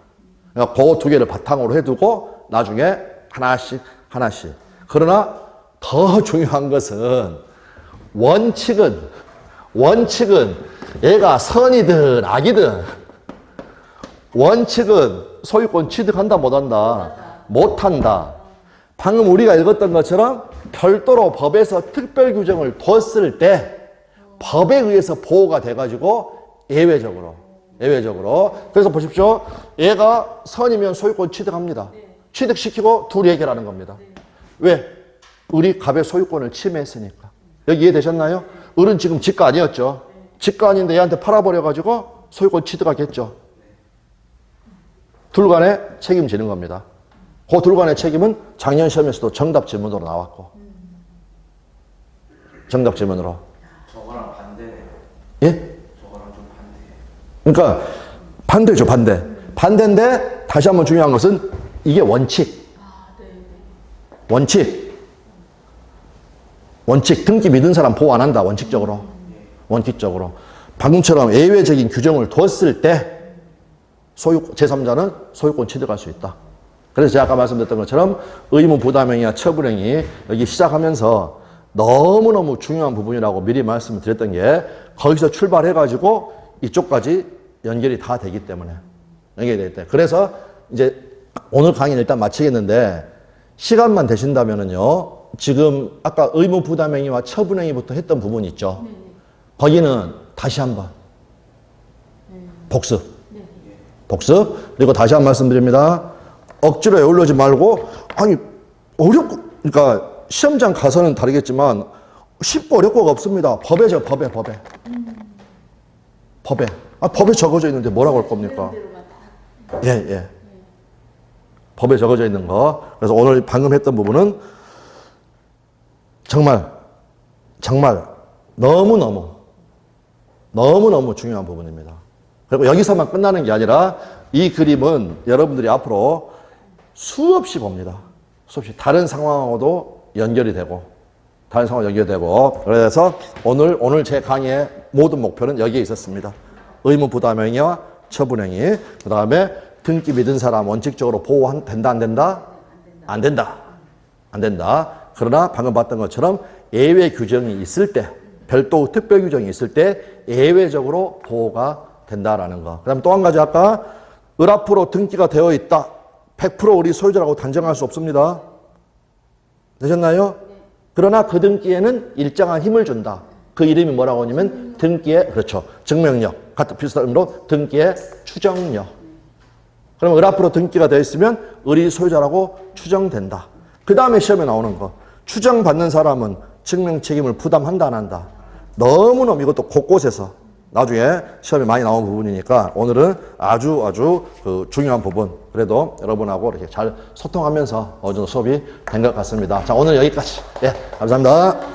그러니까 그 두 개를 바탕으로 해두고 나중에 하나씩. 그러나 더 중요한 것은 원칙은 얘가 선이든 악이든 원칙은 소유권 취득한다 못한다? 못한다. 방금 우리가 읽었던 것처럼 별도로 법에서 특별 규정을 뒀을 때 법에 의해서 보호가 돼가지고 예외적으로. 그래서 보십시오. 얘가 선이면 소유권 취득합니다. 취득시키고 둘이 해결하는 겁니다. 왜? 을이 갑의 소유권을 침해했으니까. 여기 이해되셨나요? 을은 지금 지가 아니었죠. 지가 아닌데 얘한테 팔아버려가지고 소유권 취득하겠죠. 둘 간에 책임지는 겁니다. 그 둘 간의 책임은 작년 시험에서도 정답 질문으로 나왔고. 정답 질문으로. 저거랑 반대네요. 예? 저거랑 좀 반대예요. 그러니까 반대죠, 반대. 반대인데 다시 한번 중요한 것은 이게 원칙. 원칙. 등기 믿은 사람 보호 안 한다. 원칙적으로. 방금처럼 예외적인 규정을 뒀을 때 제3자는 소유권 취득할 수 있다. 그래서 제가 아까 말씀드렸던 것처럼 의무 부담행위와 처분행위 여기 시작하면서 너무너무 중요한 부분이라고 미리 말씀을 드렸던 게 거기서 출발해가지고 이쪽까지 연결이 다 되기 때문에 연결이 되기 때문에 그래서 이제 오늘 강의는 일단 마치겠는데 시간만 되신다면은요 지금 아까 의무 부담행위와 처분행위부터 했던 부분 있죠. 거기는 다시 한번 복습 그리고 다시 한 말씀드립니다. 억지로 에울르지 말고 아니 어렵고 그러니까 시험장 가서는 다르겠지만 쉽고 어렵고가 없습니다. 법에죠. 법에 법에 적어져 있는데 뭐라고 할 겁니까? 예. 법에 적어져 있는 거. 그래서 오늘 방금 했던 부분은 정말 너무너무 중요한 부분입니다. 그리고 여기서만 끝나는 게 아니라 이 그림은 여러분들이 앞으로 수없이 봅니다. 수없이 다른 상황하고도 연결이 되고 그래서 오늘 제 강의의 모든 목표는 여기에 있었습니다. 의무 부담행위와 처분행위 그 다음에 등기 믿은 사람 원칙적으로 보호된다 안 된다? 안 된다. 그러나 방금 봤던 것처럼 예외 규정이 있을 때 별도 특별 규정이 있을 때 예외적으로 보호가 된다라는 거. 그 다음에 또 한 가지 아까 을 앞으로 등기가 되어 있다. 100% 우리 소유자라고 단정할 수 없습니다. 되셨나요? 그러나 그 등기에는 일정한 힘을 준다. 그 이름이 뭐라고 하냐면 등기의 그렇죠. 증명력. 같은 비슷한 의미로 등기의 추정력. 그러면 을 앞으로 등기가 되어 있으면 을이 소유자라고 추정된다. 그 다음에 시험에 나오는 거. 추정받는 사람은 증명 책임을 부담한다 안 한다. 너무너무 이것도 곳곳에서 나중에 시험에 많이 나온 부분이니까 오늘은 아주 그 중요한 부분 그래도 여러분하고 이렇게 잘 소통하면서 어느 정도 수업이 된 것 같습니다. 자 오늘 여기까지. 예, 감사합니다.